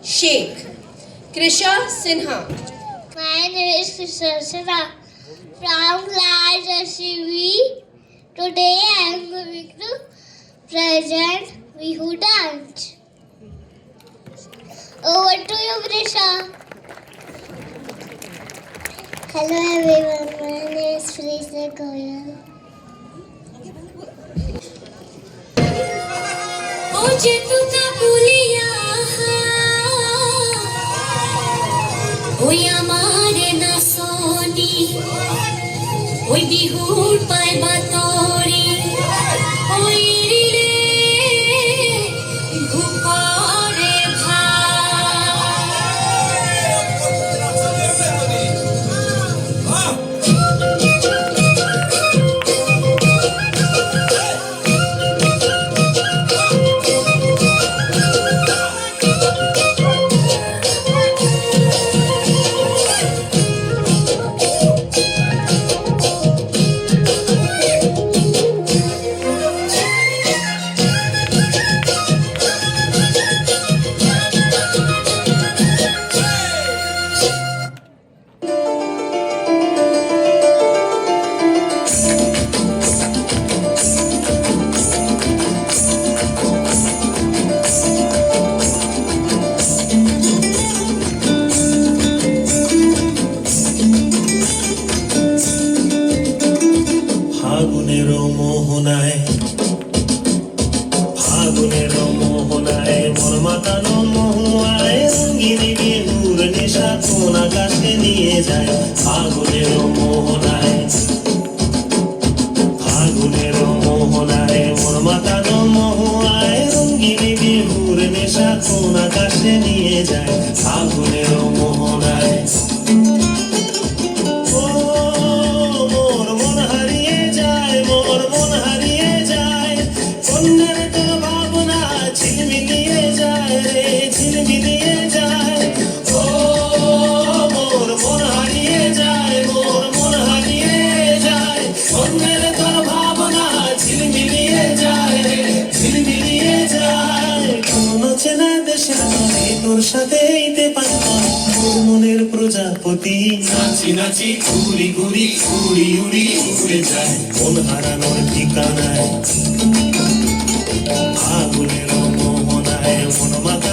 Sheikh. Krisha Sinha. My name is Krisha Sinha from class SCV. Today I am going to present Bihu dance. Over to you, Krisha. Hello everyone, my name is Felicia Goyal. ওজে তুতা ভুলিয়া ওই আমারে না Sony ওই বিহুর পাইবা তোরি ওই রে ভুপরে ফাগুনের মোহনায় মন মাতানো মহুয়ায় রঙিনী বিহুর নেশা কোন আকাশে নিয়ে যায় ফাগুনের মোহনায় মন মাতানো মহুয়ায় রঙিনী বিহুর নেশা কোন আকাশে নিয়ে যায় ফাগুনের মোহনায় তোর সাথে মনের প্রজাপতি নাচি নাচি ঘুরি ঘুরি উড়ি উড়ি উড়ে যায় মন হারানোর ঠিকানায় ফাগুনের মোহনায় মন মাতা